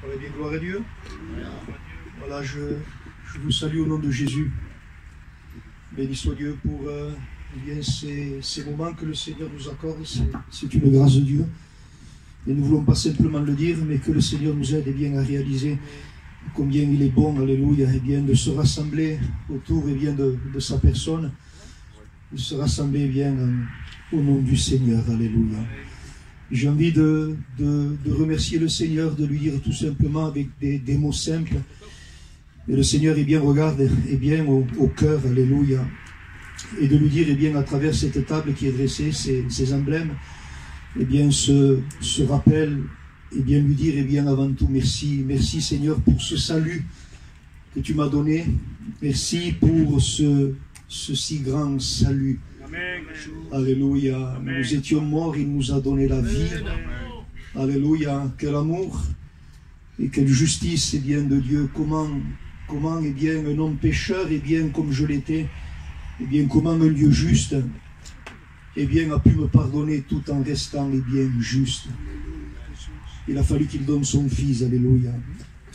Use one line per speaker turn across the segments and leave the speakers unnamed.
Allez bien, gloire à Dieu. Voilà, je vous salue au nom de Jésus. Béni soit Dieu pour bien ces moments que le Seigneur nous accorde. C'est une grâce de Dieu. Et nous ne voulons pas simplement le dire, mais que le Seigneur nous aide bien à réaliser combien il est bon, alléluia, et bien de se rassembler autour et bien de sa personne, de se rassembler bien au nom du Seigneur, alléluia. J'ai envie de remercier le Seigneur, de lui dire tout simplement avec des mots simples. Et le Seigneur, regarde au cœur, alléluia. Et de lui dire, à travers cette table qui est dressée, ces emblèmes, ce rappel, lui dire, avant tout, merci. Merci Seigneur pour ce salut que tu m'as donné. Merci pour ce si grand salut. Amen. Alléluia. Amen. Nous étions morts, il nous a donné la vie. Amen. Alléluia. Quel amour et quelle justice de Dieu. Comment un homme pécheur, comme je l'étais, comment un Dieu juste, a pu me pardonner tout en restant juste. Il a fallu qu'il donne son fils. Alléluia.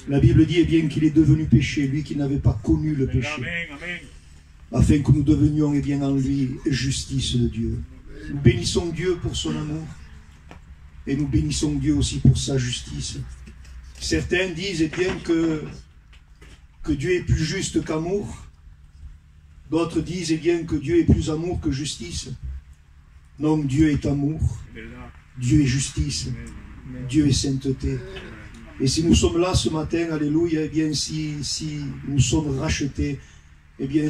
La Bible dit qu'il est devenu péché, lui qui n'avait pas connu le péché. Amen. Amen. Afin que nous devenions en lui justice de Dieu. Nous bénissons Dieu pour son amour et nous bénissons Dieu aussi pour sa justice. Certains disent que Dieu est plus juste qu'amour. D'autres disent que Dieu est plus amour que justice. Non, Dieu est amour, Dieu est justice, Dieu est sainteté. Et si nous sommes là ce matin, alléluia, si nous sommes rachetés,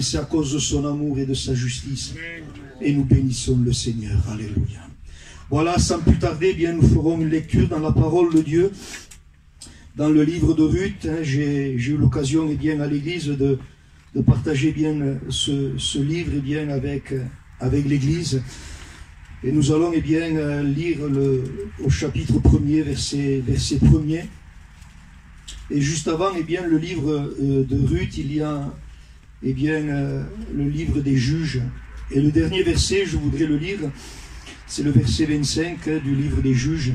c'est à cause de son amour et de sa justice. Et nous bénissons le Seigneur. Alléluia. Voilà, sans plus tarder, nous ferons une lecture dans la parole de Dieu. Dans le livre de Ruth, j'ai eu l'occasion à l'église de partager ce livre avec l'église. Et nous allons lire au chapitre 1er, verset 1er. Et juste avant le livre de Ruth, il y a le livre des juges. Et le dernier verset, je voudrais le lire, c'est le verset 25 du livre des juges.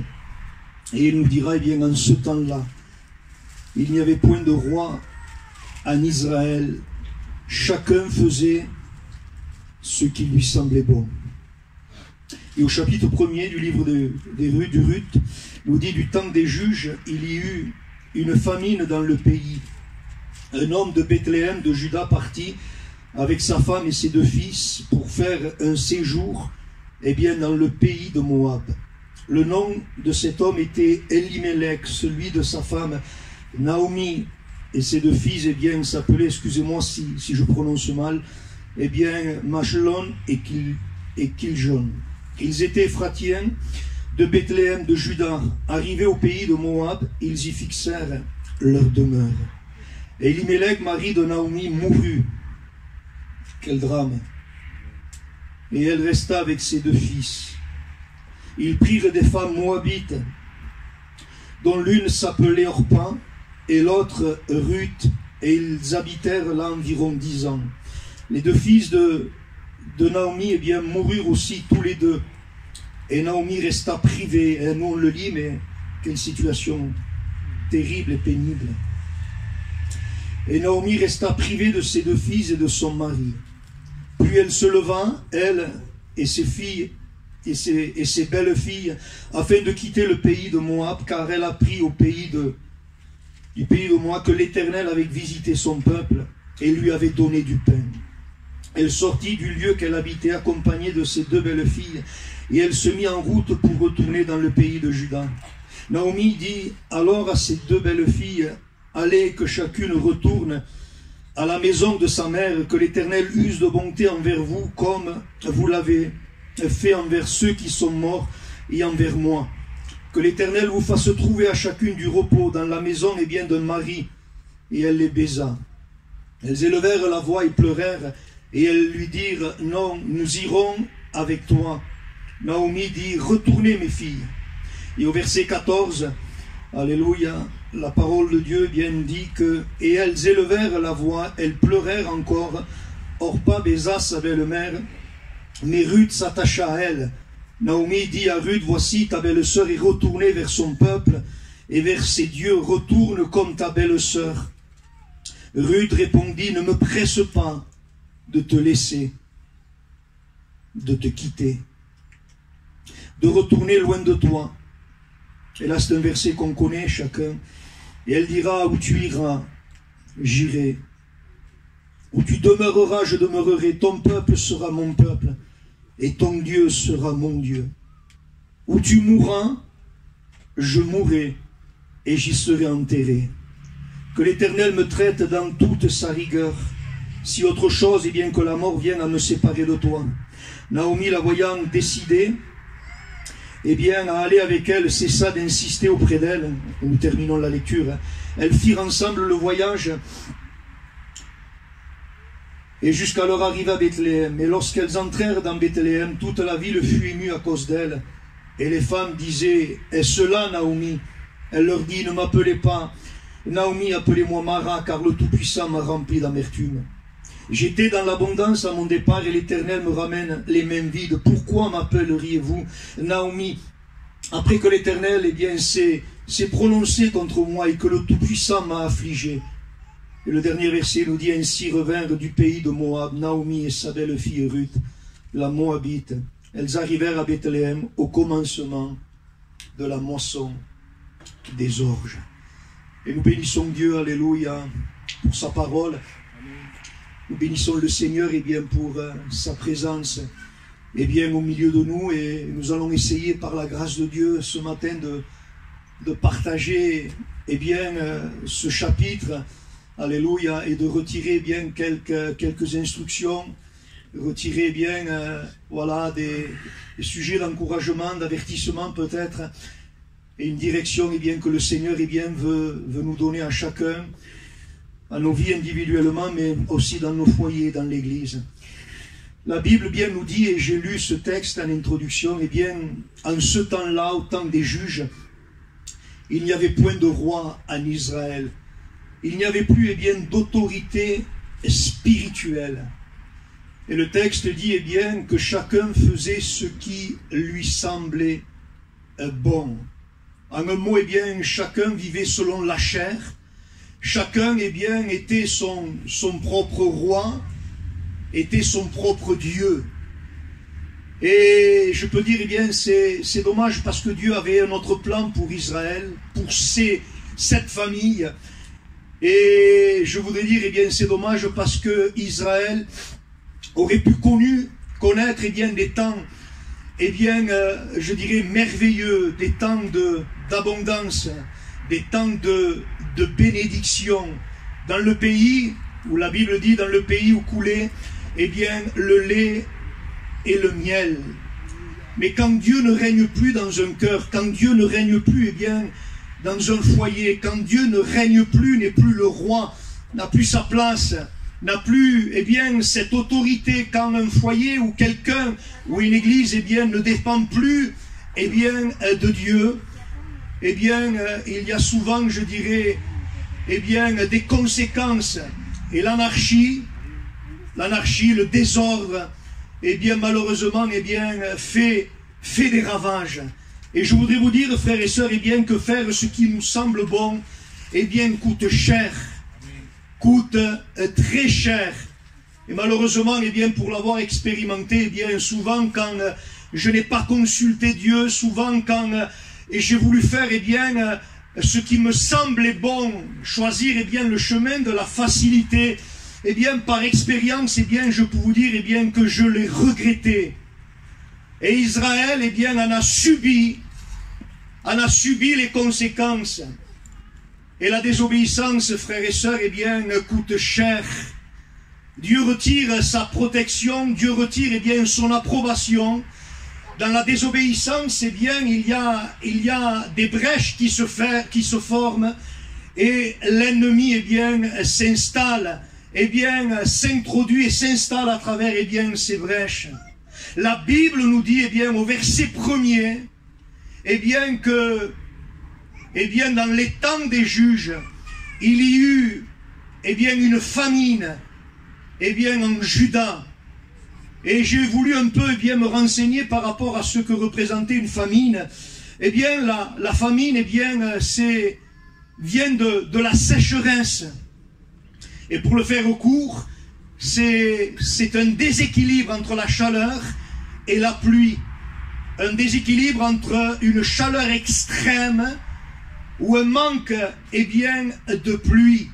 Et il nous dira, en ce temps-là, il n'y avait point de roi en Israël. Chacun faisait ce qui lui semblait bon. Et au chapitre 1er du livre de Ruth, nous dit, du temps des juges, il y eut une famine dans le pays. Un homme de Bethléem, de Juda, partit avec sa femme et ses 2 fils pour faire un séjour dans le pays de Moab. Le nom de cet homme était Elimelech, celui de sa femme Naomi, et ses 2 fils s'appelaient, excusez-moi si je prononce mal, Machlon et Kiljon. Ils étaient Éphratiens de Bethléem, de Juda. Arrivés au pays de Moab, ils y fixèrent leur demeure. Et Elimelech, mari de Naomi, mourut. Quel drame. Et elle resta avec ses 2 fils. Ils prirent des femmes moabites, dont l'une s'appelait Orpa et l'autre Ruth, et ils habitèrent là environ 10 ans. Les 2 fils de Naomi moururent aussi tous les 2. Et Naomi resta privée. Nous on le lit, mais quelle situation terrible et pénible. Et Naomi resta privée de ses 2 fils et de son mari. Puis elle se leva, elle et ses filles et ses belles filles, afin de quitter le pays de Moab, car elle apprit du pays de Moab que l'Éternel avait visité son peuple et lui avait donné du pain. Elle sortit du lieu qu'elle habitait, accompagnée de ses 2 belles filles, et elle se mit en route pour retourner dans le pays de Juda. Naomi dit alors à ses 2 belles filles, allez, que chacune retourne à la maison de sa mère, que l'Éternel use de bonté envers vous, comme vous l'avez fait envers ceux qui sont morts et envers moi. Que l'Éternel vous fasse trouver à chacune du repos dans la maison d'un mari. Et elle les baisa. Elles élevèrent la voix et pleurèrent, et elles lui dirent, non, nous irons avec toi. Naomi dit, retournez mes filles. Et au verset 14, alléluia, la parole de Dieu dit que, et elles élevèrent la voix, elles pleurèrent encore. Orpa baisa sa belle-mère, mais Ruth s'attacha à elle. Naomi dit à Ruth, voici ta belle-sœur est retournée vers son peuple, Et verset Dieu, retourne comme ta belle-sœur. Ruth répondit, ne me presse pas de te laisser, de te quitter, de retourner loin de toi. Et là, c'est un verset qu'on connaît chacun. Et elle dira, où tu iras, j'irai. Où tu demeureras, je demeurerai. Ton peuple sera mon peuple, et ton Dieu sera mon Dieu. Où tu mourras, je mourrai, et j'y serai enterré. Que l'Éternel me traite dans toute sa rigueur, si autre chose, eh bien que la mort vienne à me séparer de toi. Naomi, la voyant décidée, eh bien, à aller avec elle, cessa d'insister auprès d'elle. Nous terminons la lecture. Elles firent ensemble le voyage, et jusqu'à leur arrivée à Bethléem. Et lorsqu'elles entrèrent dans Bethléem, toute la ville fut émue à cause d'elles. Et les femmes disaient, est-ce là, Naomi? Elle leur dit, ne m'appelez pas Naomi, appelez-moi Mara, car le Tout-Puissant m'a rempli d'amertume. J'étais dans l'abondance à mon départ, et l'Éternel me ramène les mains vides. Pourquoi m'appelleriez-vous Naomi, après que l'Éternel, eh bien, s'est prononcé contre moi, et que le Tout-Puissant m'a affligé? Et le dernier verset nous dit, ainsi revinrent du pays de Moab, Naomi et sa belle-fille Ruth, la Moabite. Elles arrivèrent à Bethléem au commencement de la moisson des orges. Et nous bénissons Dieu, alléluia, pour sa parole. Nous bénissons le Seigneur, eh bien, pour sa présence, eh bien, au milieu de nous. Et nous allons essayer, par la grâce de Dieu, ce matin, de partager, eh bien, ce chapitre, alléluia, et de retirer, eh bien, quelques instructions, retirer, eh bien, voilà, des sujets d'encouragement, d'avertissement peut-être, et une direction, eh bien, que le Seigneur, eh bien, veut nous donner à chacun, à nos vies individuellement, mais aussi dans nos foyers, dans l'Église. La Bible, bien, nous dit, et j'ai lu ce texte en introduction, eh bien, en ce temps-là, au temps des juges, il n'y avait point de roi en Israël. Il n'y avait plus, eh bien, d'autorité spirituelle. Et le texte dit, eh bien, que chacun faisait ce qui lui semblait bon. En un mot, eh bien, chacun vivait selon la chair. Chacun, eh bien, était son propre roi, était son propre Dieu. Et je peux dire, eh bien, c'est dommage parce que Dieu avait un autre plan pour Israël, pour cette famille. Et je voudrais dire, eh bien, c'est dommage parce que Israël aurait pu connaître, eh bien, des temps, eh bien, je dirais, merveilleux, des temps d'abondance, des temps de bénédiction, dans le pays où la Bible dit, dans le pays où coulait, eh bien, le lait et le miel. Mais quand Dieu ne règne plus dans un cœur, quand Dieu ne règne plus, eh bien, dans un foyer, quand Dieu ne règne plus, n'est plus le roi, n'a plus sa place, n'a plus, eh bien, cette autorité, quand un foyer ou quelqu'un ou une église, eh bien, ne dépend plus, eh bien, de Dieu, eh bien, il y a souvent, je dirais, eh bien, des conséquences. Et l'anarchie, le désordre, eh bien, malheureusement, eh bien, fait des ravages. Et je voudrais vous dire, frères et sœurs, eh bien, que faire ce qui nous semble bon, eh bien, coûte cher, coûte très cher. Et malheureusement, eh bien, pour l'avoir expérimenté, eh bien, souvent quand je n'ai pas consulté Dieu, souvent quand et j'ai voulu faire, eh bien, ce qui me semblait bon, choisir, eh bien, le chemin de la facilité, eh bien, par expérience, eh bien, je peux vous dire, eh bien, que je l'ai regretté. Et Israël, eh bien, en a subi les conséquences. Et la désobéissance, frères et sœurs, eh bien, coûte cher. Se retire sa protection, Dieu retire, eh bien, son approbation. Dans la désobéissance, eh bien, il y a des brèches qui se forment, et l'ennemi, eh bien, s'installe, eh bien, s'introduit et s'installe à travers, eh bien, ces brèches. La Bible nous dit, eh bien, au verset 1er, eh bien, que, eh bien, dans les temps des juges, il y eut, eh bien, une famine, eh bien, en Juda. Et j'ai voulu un peu, eh bien, me renseigner par rapport à ce que représentait une famine. eh bien, la famine, eh bien, vient de la sécheresse. Et pour le faire court, c'est un déséquilibre entre la chaleur et la pluie. Un déséquilibre entre une chaleur extrême ou un manque, eh bien, de pluie.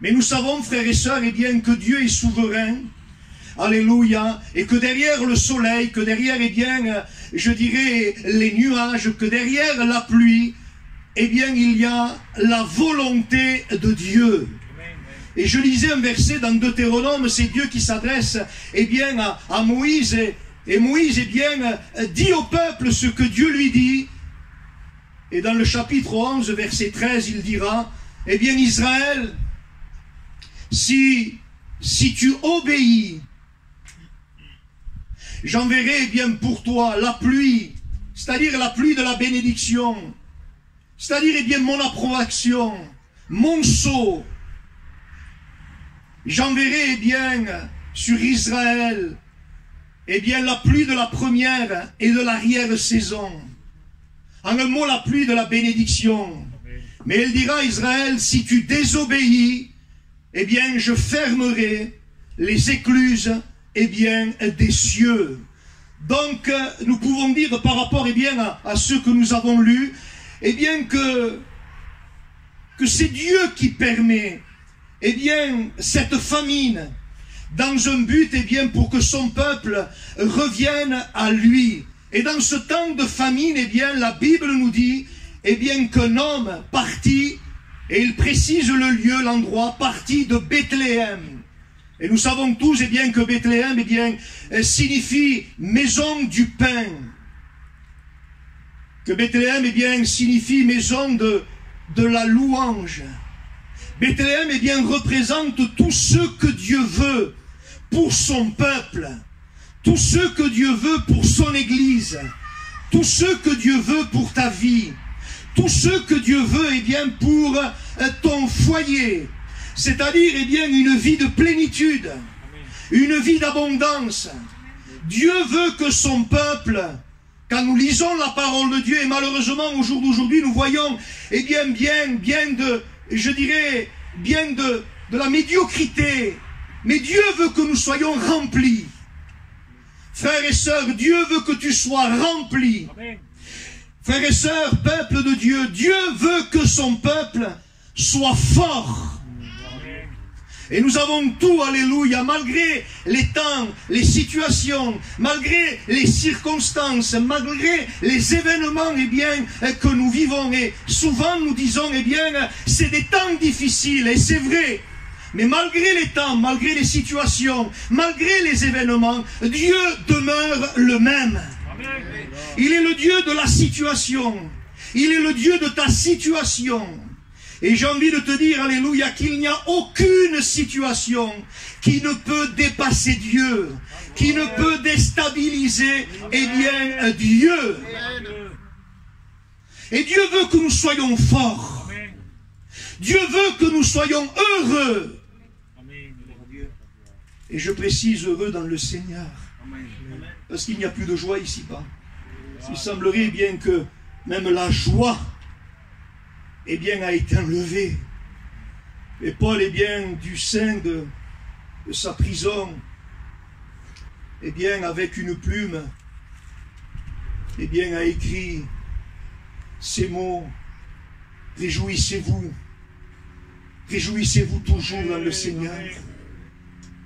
Mais nous savons, frères et sœurs, eh bien, que Dieu est souverain. Alléluia. Et que derrière le soleil, que derrière, eh bien, je dirais, les nuages, que derrière la pluie, eh bien, il y a la volonté de Dieu. Et je lisais un verset dans Deutéronome, c'est Dieu qui s'adresse, eh bien, à Moïse. Et Moïse, eh bien, dit au peuple ce que Dieu lui dit. Et dans le chapitre 11, verset 13, il dira, eh bien, Israël, si tu obéis, j'enverrai, eh bien, pour toi la pluie, c'est-à-dire la pluie de la bénédiction, c'est-à-dire, eh bien, mon approbation, mon sceau. J'enverrai, eh bien, sur Israël, eh bien, la pluie de la première et de l'arrière-saison. En un mot, la pluie de la bénédiction. Mais il dira à Israël, si tu désobéis, eh bien, je fermerai les écluses, eh bien, des cieux. Donc, nous pouvons dire par rapport, eh bien, à ce que nous avons lu, eh bien, que c'est Dieu qui permet, eh bien, cette famine, dans un but, eh bien, pour que son peuple revienne à lui. Et dans ce temps de famine, eh bien, la Bible nous dit, eh bien, qu'un homme partit, et il précise le lieu, l'endroit, parti de Bethléem. Et nous savons tous, eh bien, que Bethléem, eh bien, signifie maison du pain. Que Bethléem, eh bien, signifie maison de la louange. Bethléem, eh bien, représente tout ce que Dieu veut pour son peuple, tout ce que Dieu veut pour son Église, tout ce que Dieu veut pour ta vie, tout ce que Dieu veut, eh bien, pour ton foyer, c'est-à-dire, eh bien, une vie de plénitude, une vie d'abondance. Dieu veut que son peuple, quand nous lisons la parole de Dieu, et malheureusement au jour d'aujourd'hui, nous voyons, eh bien, bien de, je dirais, bien de la médiocrité, mais Dieu veut que nous soyons remplis. Frères et sœurs, Dieu veut que tu sois rempli. Frères et sœurs, peuple de Dieu, Dieu veut que son peuple soit fort. Et nous avons tout, alléluia, malgré les temps, les situations, malgré les circonstances, malgré les événements, eh bien, que nous vivons. Et souvent nous disons, eh bien, c'est des temps difficiles, et c'est vrai. Mais malgré les temps, malgré les situations, malgré les événements, Dieu demeure le même. Il est le Dieu de la situation. Il est le Dieu de ta situation. Et j'ai envie de te dire, alléluia, qu'il n'y a aucune situation qui ne peut dépasser Dieu, qui ne peut déstabiliser, eh bien, Dieu. Et Dieu veut que nous soyons forts. Dieu veut que nous soyons heureux. Et je précise heureux dans le Seigneur. Parce qu'il n'y a plus de joie ici-bas. Il semblerait bien que même la joie, eh bien, a été enlevée. Et Paul, eh bien, du sein de sa prison, eh bien, avec une plume, eh bien, a écrit ces mots: réjouissez-vous. Réjouissez-vous toujours dans le Seigneur.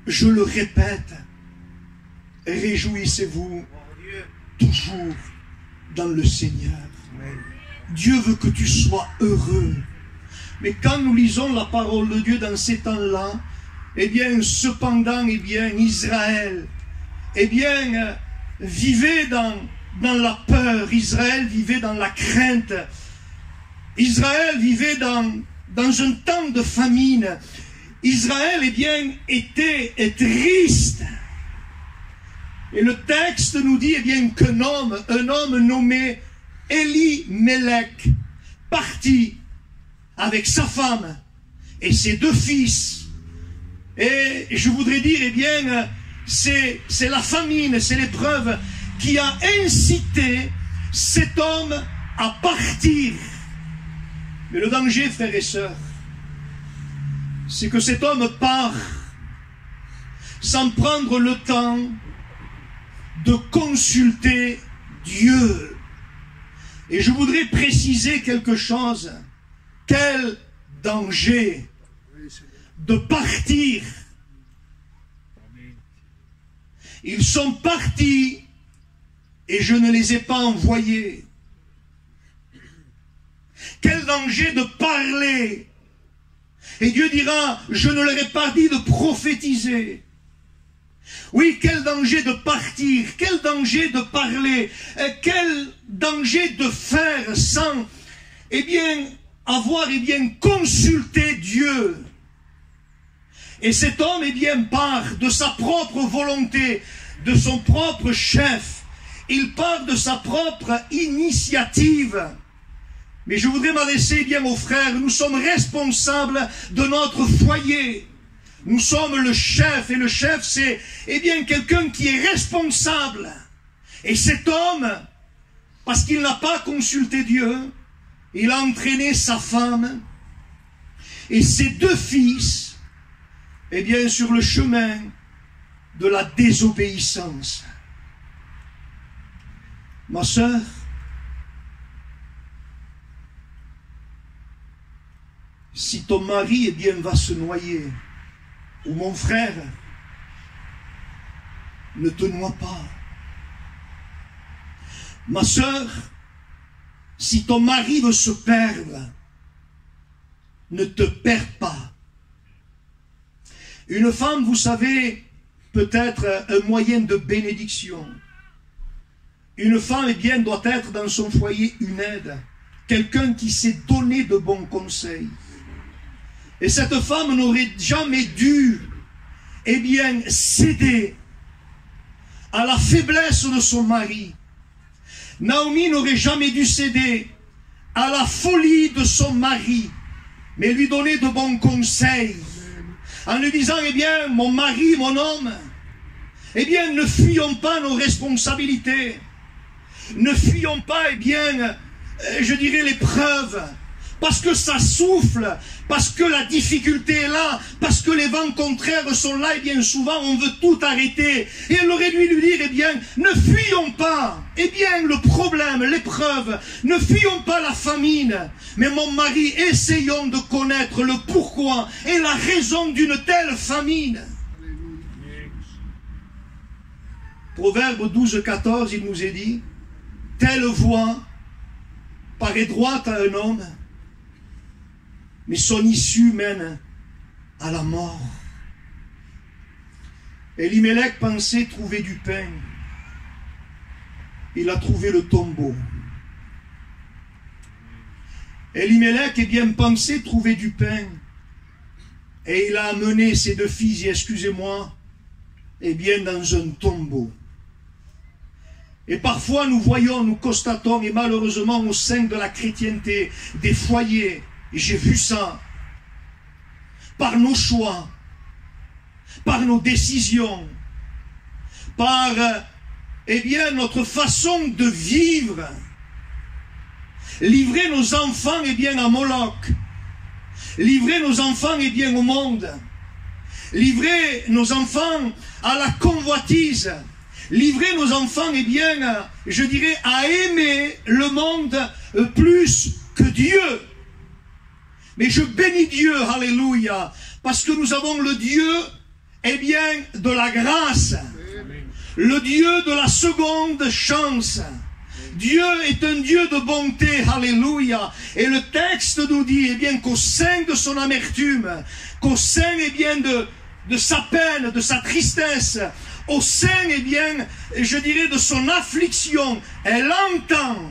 Je le répète, réjouissez-vous toujours dans le Seigneur. Dieu veut que tu sois heureux. Mais quand nous lisons la parole de Dieu dans ces temps-là, eh bien, cependant, eh bien, Israël, eh bien, vivait dans la peur. Israël vivait dans la crainte. Israël vivait dans un temps de famine. Israël, eh bien, était triste. Et le texte nous dit, eh bien, qu'un homme nommé Elimelech, partit avec sa femme et ses 2 fils. Et je voudrais dire, eh bien, c'est la famine, c'est l'épreuve qui a incité cet homme à partir. Mais le danger, frères et sœurs, c'est que cet homme part sans prendre le temps de consulter Dieu. Et je voudrais préciser quelque chose. Quel danger de partir. Ils sont partis et je ne les ai pas envoyés. Quel danger de parler. Et Dieu dira, je ne leur ai pas dit de prophétiser. Oui, quel danger de partir, quel danger de parler, quel danger de faire sans, avoir, consulté Dieu. Et cet homme, part de sa propre volonté, de son propre chef. Il part de sa propre initiative. Mais je voudrais m'adresser aux frères, nous sommes responsables de notre foyer. Nous sommes le chef, et le chef c'est quelqu'un qui est responsable. Et cet homme, parce qu'il n'a pas consulté Dieu, il a entraîné sa femme et ses deux fils, sur le chemin de la désobéissance. Ma sœur, si ton mari va se noyer, ou mon frère, ne te noie pas. Ma sœur, si ton mari veut se perdre, ne te perds pas. Une femme, vous savez, peut être un moyen de bénédiction. Une femme, doit être dans son foyer une aide. Quelqu'un qui sait donner de bons conseils. Et cette femme n'aurait jamais dû, céder à la faiblesse de son mari. Naomi n'aurait jamais dû céder à la folie de son mari, mais lui donner de bons conseils. En lui disant, mon mari, mon homme, ne fuyons pas nos responsabilités. Ne fuyons pas, l'épreuve. Parce que ça souffle, parce que la difficulté est là, parce que les vents contraires sont là, et bien souvent on veut tout arrêter. Et elle aurait dû lui dire, ne fuyons pas, le problème, l'épreuve, ne fuyons pas la famine. Mais mon mari, essayons de connaître le pourquoi et la raison d'une telle famine. Proverbe 12, 14, il nous est dit, telle voie paraît droite à un homme, mais son issue mène à la mort. Elimelech pensait trouver du pain. Il a trouvé le tombeau. Elimelech pensait trouver du pain. Et il a amené ses deux fils, excusez-moi, dans un tombeau. Et parfois nous voyons, nous constatons, et malheureusement au sein de la chrétienté, des foyers, et j'ai vu ça, par nos choix, par nos décisions, par notre façon de vivre, livrer nos enfants à Moloch, livrer nos enfants au monde, livrer nos enfants à la convoitise, livrer nos enfants à aimer le monde plus que Dieu. Mais je bénis Dieu, alléluia, parce que nous avons le Dieu, de la grâce, le Dieu de la seconde chance. Dieu est un Dieu de bonté, alléluia. Et le texte nous dit, qu'au sein de son amertume, qu'au sein, de sa peine, de sa tristesse, au sein, de son affliction, elle entend.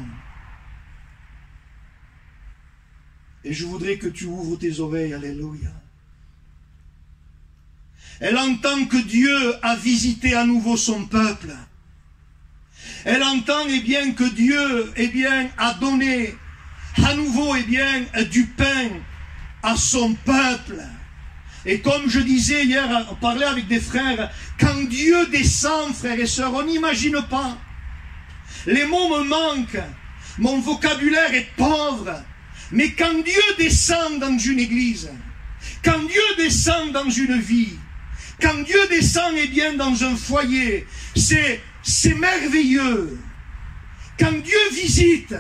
Et je voudrais que tu ouvres tes oreilles, alléluia. Elle entend que Dieu a visité à nouveau son peuple. Elle entend que Dieu a donné à nouveau du pain à son peuple. Et comme je disais hier, on parlait avec des frères, quand Dieu descend, frères et sœurs, on n'imagine pas. Les mots me manquent. Mon vocabulaire est pauvre. Mais quand Dieu descend dans une église, quand Dieu descend dans une vie, quand Dieu descend dans un foyer, c'est merveilleux. Quand Dieu visite,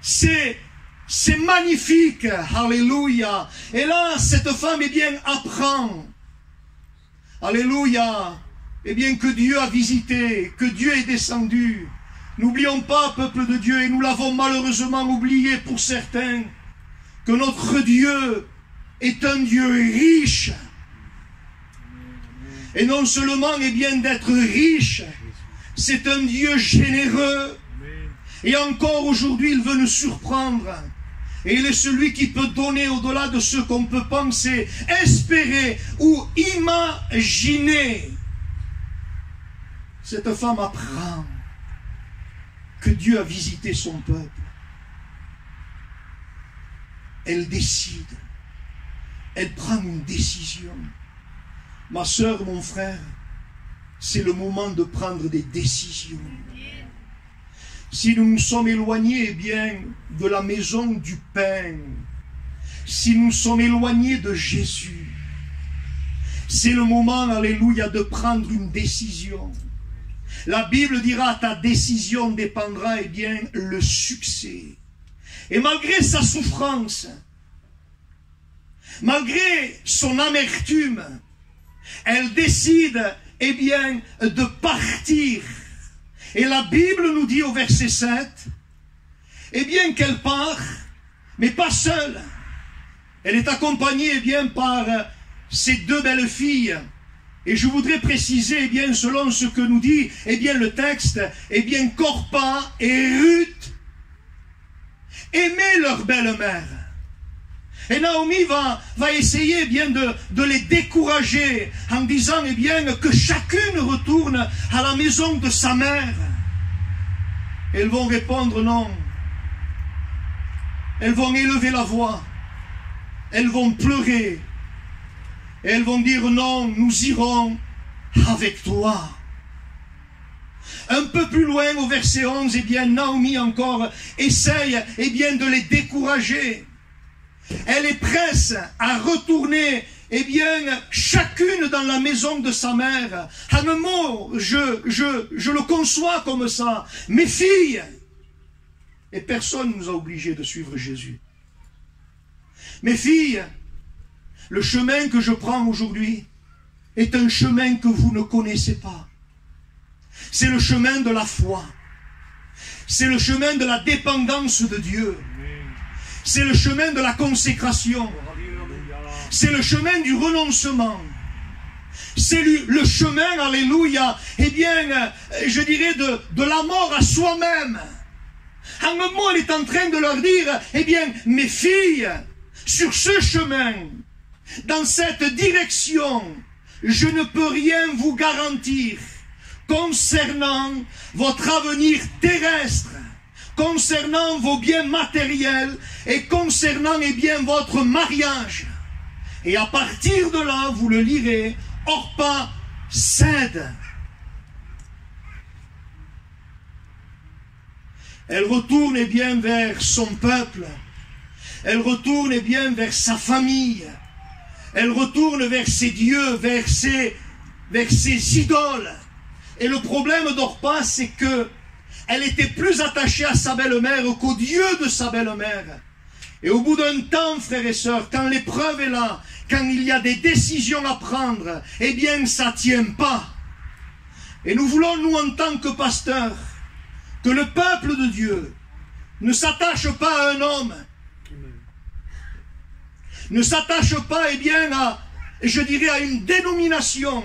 c'est magnifique. Alléluia. Et là, cette femme, apprend. Alléluia. Que Dieu a visité, que Dieu est descendu. N'oublions pas, peuple de Dieu, et nous l'avons malheureusement oublié pour certains, que notre Dieu est un Dieu riche. Et non seulement d'être riche, c'est un Dieu généreux. Et encore aujourd'hui, il veut nous surprendre. Et il est celui qui peut donner au-delà de ce qu'on peut penser, espérer ou imaginer. Cette femme apprend que Dieu a visité son peuple. Elle décide. Elle prend une décision. Ma sœur, mon frère, c'est le moment de prendre des décisions. Si nous nous sommes éloignés de la maison du pain, si nous sommes éloignés de Jésus, c'est le moment, alléluia, de prendre une décision. La Bible dira, ta décision dépendra, le succès. Et malgré sa souffrance, malgré son amertume, elle décide, de partir. Et la Bible nous dit au verset 7, qu'elle part, mais pas seule. Elle est accompagnée, par ses deux belles filles. Et je voudrais préciser, selon ce que nous dit, le texte, qu'Orpa et Ruth aimaient leur belle-mère. Et Naomi va essayer de les décourager en disant que chacune retourne à la maison de sa mère. Elles vont répondre non. Elles vont élever la voix. Elles vont pleurer. Et elles vont dire non, nous irons avec toi. Un peu plus loin au verset 11, Naomi encore essaye de les décourager. Elle est prête à retourner, chacune dans la maison de sa mère. En un mot, je le conçois comme ça. Mes filles, et personne ne nous a obligés de suivre Jésus. Mes filles, le chemin que je prends aujourd'hui est un chemin que vous ne connaissez pas. C'est le chemin de la foi. C'est le chemin de la dépendance de Dieu. C'est le chemin de la consécration. C'est le chemin du renoncement. C'est le chemin, alléluia, je dirais de la mort à soi-même. En un mot, elle est en train de leur dire, mes filles, sur ce chemin, dans cette direction, je ne peux rien vous garantir concernant votre avenir terrestre, concernant vos biens matériels et concernant votre mariage. Et à partir de là, vous le lirez, Orpa cède. Elle retourne vers son peuple. Elle retourne vers sa famille. Elle retourne vers ses dieux, vers ses idoles. Et le problème d'Orpa, c'est que elle était plus attachée à sa belle-mère qu'au Dieu de sa belle-mère. Et au bout d'un temps, frères et sœurs, quand l'épreuve est là, quand il y a des décisions à prendre, ça ne tient pas. Et nous voulons, nous, en tant que pasteurs, que le peuple de Dieu ne s'attache pas à un homme, ne s'attache pas, à une dénomination,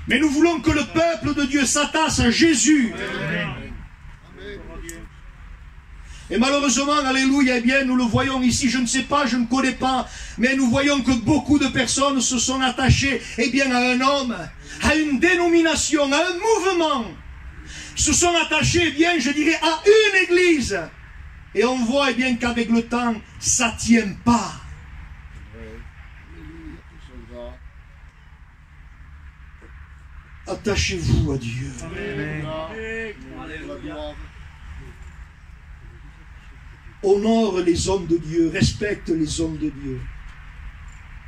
mais nous voulons que le peuple de Dieu s'attache à Jésus. Amen. Et malheureusement, alléluia, nous le voyons ici, je ne sais pas, je ne connais pas, mais nous voyons que beaucoup de personnes se sont attachées, à un homme, à une dénomination, à un mouvement, se sont attachés, je dirais, à une église. Et on voit, qu'avec le temps, ça ne tient pas. Attachez-vous à Dieu.
Amen.
Honore les hommes de Dieu, respecte les hommes de Dieu.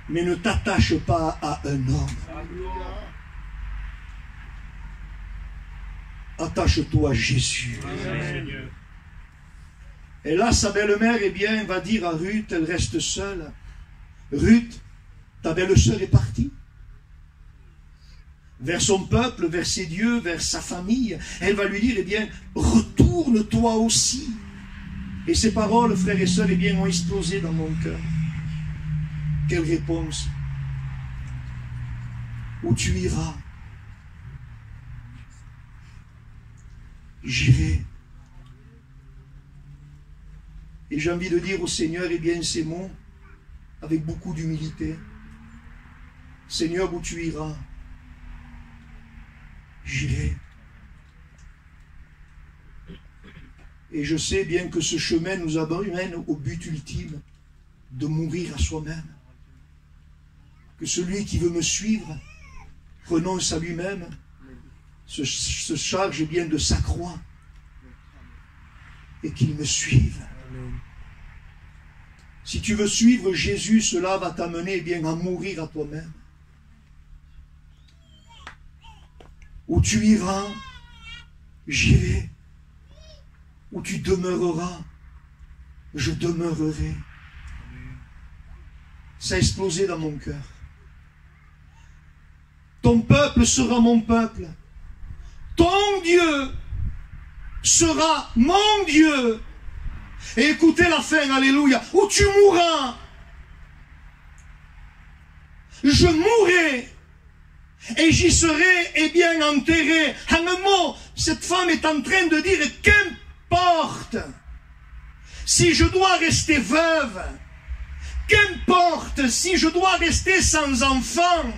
Mais ne t'attache pas à un homme. Attache-toi à Jésus.
Amen.
Et là, sa belle-mère, eh bien, va dire à Ruth, elle reste seule. Ruth, ta belle-sœur est partie. Vers son peuple, vers ses dieux, vers sa famille. Elle va lui dire, eh bien, retourne-toi aussi. Et ces paroles, frères et sœurs, eh bien, ont explosé dans mon cœur. Quelle réponse? Où tu iras, j'irai. Et j'ai envie de dire au Seigneur, eh bien, ces mots, avec beaucoup d'humilité. Seigneur, où tu iras, j'irai. Et je sais bien que ce chemin nous amène au but ultime, de mourir à soi-même. Que celui qui veut me suivre renonce à lui-même, se charge bien de sa croix, et qu'il me suive. Si tu veux suivre Jésus, cela va t'amener bien à mourir à toi-même. Où tu iras, j'irai. Où tu demeureras, je demeurerai. Ça a explosé dans mon cœur. Ton peuple sera mon peuple. Ton Dieu sera mon Dieu. Et écoutez la fin, alléluia. Où tu mourras, je mourrai. Et j'y serai, eh bien, enterré. En un mot, cette femme est en train de dire, qu'importe si je dois rester veuve, qu'importe si je dois rester sans enfant,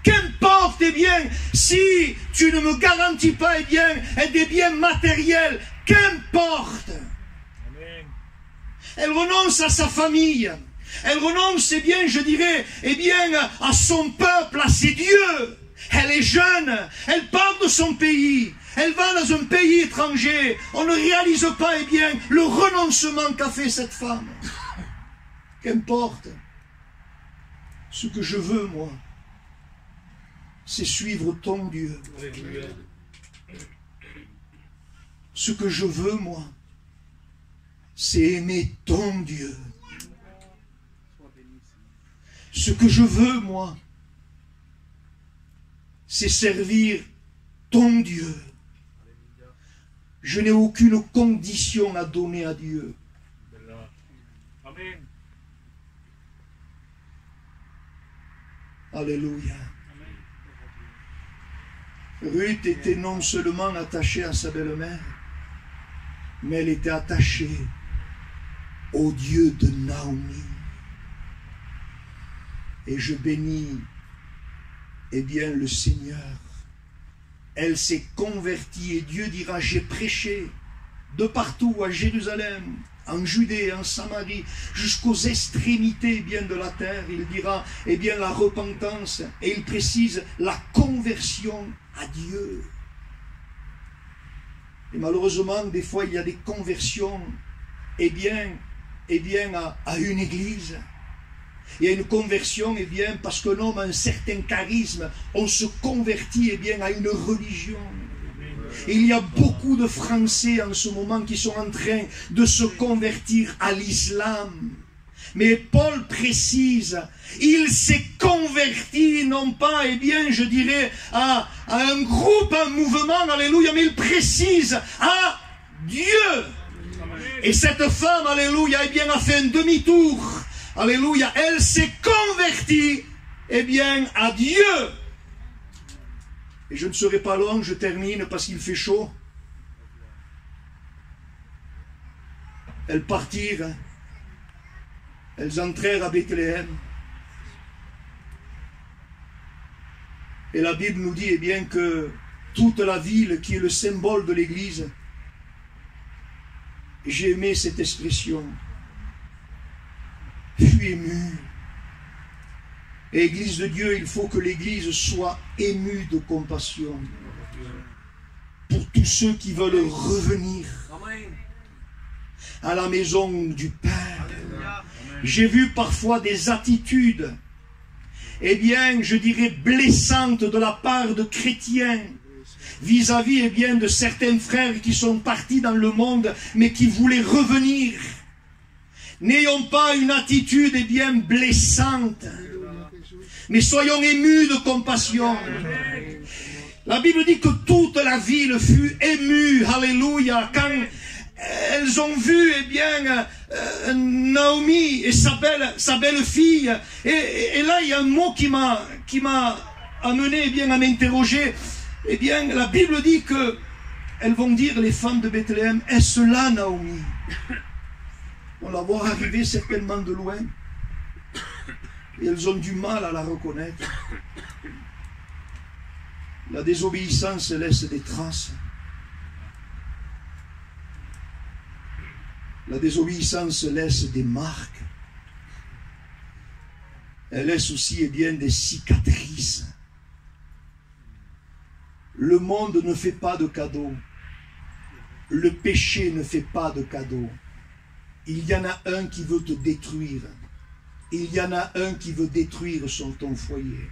qu'importe, eh bien, si tu ne me garantis pas, eh bien, des biens matériels, qu'importe.
Amen.
Elle renonce à sa famille. Elle renonce, eh bien, je dirais, eh bien, à son peuple, à ses dieux. Elle est jeune, elle part de son pays, elle va dans un pays étranger. On ne réalise pas, eh bien, le renoncement qu'a fait cette femme. Qu'importe. Ce que je veux, moi, c'est suivre ton Dieu. Ce que je veux, moi, c'est aimer ton Dieu. Ce que je veux, moi, c'est servir ton Dieu. Je n'ai aucune condition à donner à Dieu.
Amen.
Alléluia. Ruth était non seulement attachée à sa belle-mère, mais elle était attachée au Dieu de Naomi. Et je bénis, eh bien, le Seigneur. Elle s'est convertie et Dieu dira, j'ai prêché de partout à Jérusalem, en Judée, en Samarie, jusqu'aux extrémités, eh bien, de la terre. Il dira, eh bien, la repentance, et il précise la conversion à Dieu. Et malheureusement, des fois, il y a des conversions, eh bien, à une église. Il y a une conversion, eh bien, parce qu'un homme a un certain charisme, on se convertit, eh bien, à une religion. Et il y a beaucoup de Français en ce moment qui sont en train de se convertir à l'islam. Mais Paul précise, il s'est converti non pas, eh bien, je dirais, à un groupe, un mouvement, alléluia, mais il précise à Dieu. Et cette femme, alléluia, eh bien, a fait un demi-tour. Alléluia, elle s'est convertie, eh bien, à Dieu. Et je ne serai pas long, je termine parce qu'il fait chaud. Elles partirent, elles entrèrent à Bethléem. Et la Bible nous dit, eh bien, que toute la ville qui est le symbole de l'Église, j'ai aimé cette expression, fut émue. Et Église de Dieu, il faut que l'Église soit émue de compassion pour tous ceux qui veulent revenir à la maison du Père. J'ai vu parfois des attitudes, eh bien, je dirais blessantes de la part de chrétiens vis-à-vis, eh bien, de certains frères qui sont partis dans le monde, mais qui voulaient revenir. N'ayons pas une attitude, eh bien, blessante, mais soyons émus de compassion. La Bible dit que toute la ville fut émue, alléluia, quand elles ont vu, eh bien, Naomi et sa belle-fille. Et là, il y a un mot qui m'a amené, eh bien, à m'interroger. Eh bien, la Bible dit que elles vont dire, les femmes de Bethléem, est-ce là Naomi? On la voit arriver certainement de loin. Et elles ont du mal à la reconnaître. La désobéissance laisse des traces. La désobéissance laisse des marques. Elle laisse aussi, eh bien, des cicatrices. Le monde ne fait pas de cadeaux. Le péché ne fait pas de cadeaux. Il y en a un qui veut te détruire. Il y en a un qui veut détruire ton foyer.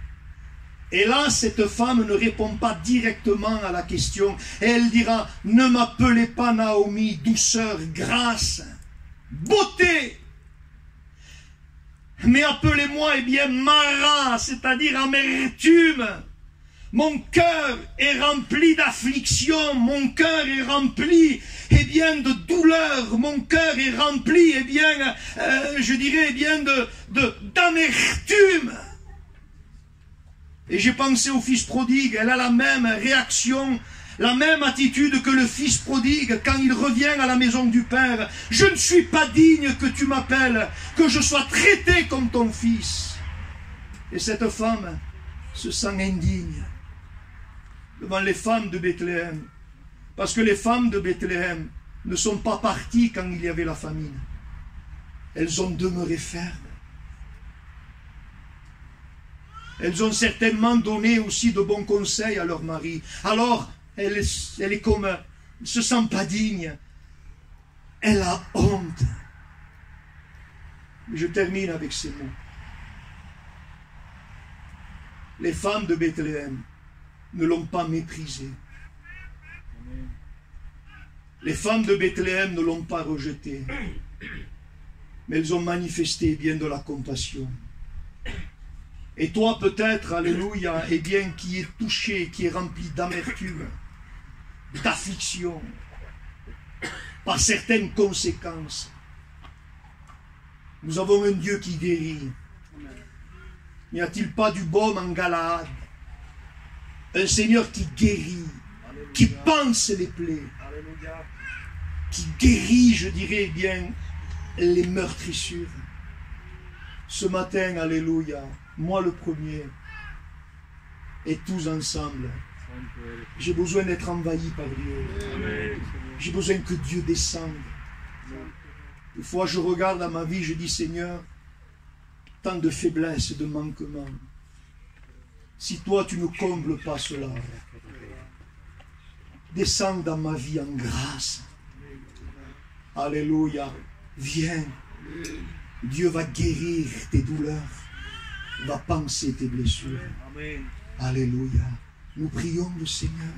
Et là, cette femme ne répond pas directement à la question. Elle dira, ne m'appelez pas Naomi, douceur, grâce, beauté. Mais appelez-moi, eh bien, Mara, c'est-à-dire amertume. Mon cœur est rempli d'affliction, mon cœur est rempli, eh bien, de douleur, mon cœur est rempli, eh bien, je dirais, eh bien, d'amertume. Et j'ai pensé au fils prodigue, elle a la même réaction, la même attitude que le fils prodigue quand il revient à la maison du Père. Je ne suis pas digne que tu m'appelles, que je sois traité comme ton fils. Et cette femme se sent indigne devant les femmes de Bethléem. Parce que les femmes de Bethléem ne sont pas parties quand il y avait la famine. Elles ont demeuré fermes. Elles ont certainement donné aussi de bons conseils à leur mari. Alors, elle est comme, elle ne se sent pas digne. Elle a honte. Je termine avec ces mots. Les femmes de Bethléem ne l'ont pas méprisée. Les femmes de Bethléem ne l'ont pas rejetée. Mais elles ont manifesté bien de la compassion. Et toi peut-être, alléluia, eh bien, qui est touché, qui est rempli d'amertume, d'affliction, par certaines conséquences. Nous avons un Dieu qui guérit. N'y a-t-il pas du baume en Galaad? Un Seigneur qui guérit, qui panse les plaies, qui guérit, je dirais bien, les meurtrissures. Ce matin, alléluia, moi le premier, et tous ensemble, j'ai besoin d'être envahi par Dieu. J'ai besoin que Dieu descende. Des fois, je regarde à ma vie, je dis, Seigneur, tant de faiblesses et de manquements. Si toi, tu ne combles pas cela, descends dans ma vie en grâce. Alléluia. Viens. Dieu va guérir tes douleurs. Va panser tes blessures. Alléluia. Nous prions le Seigneur.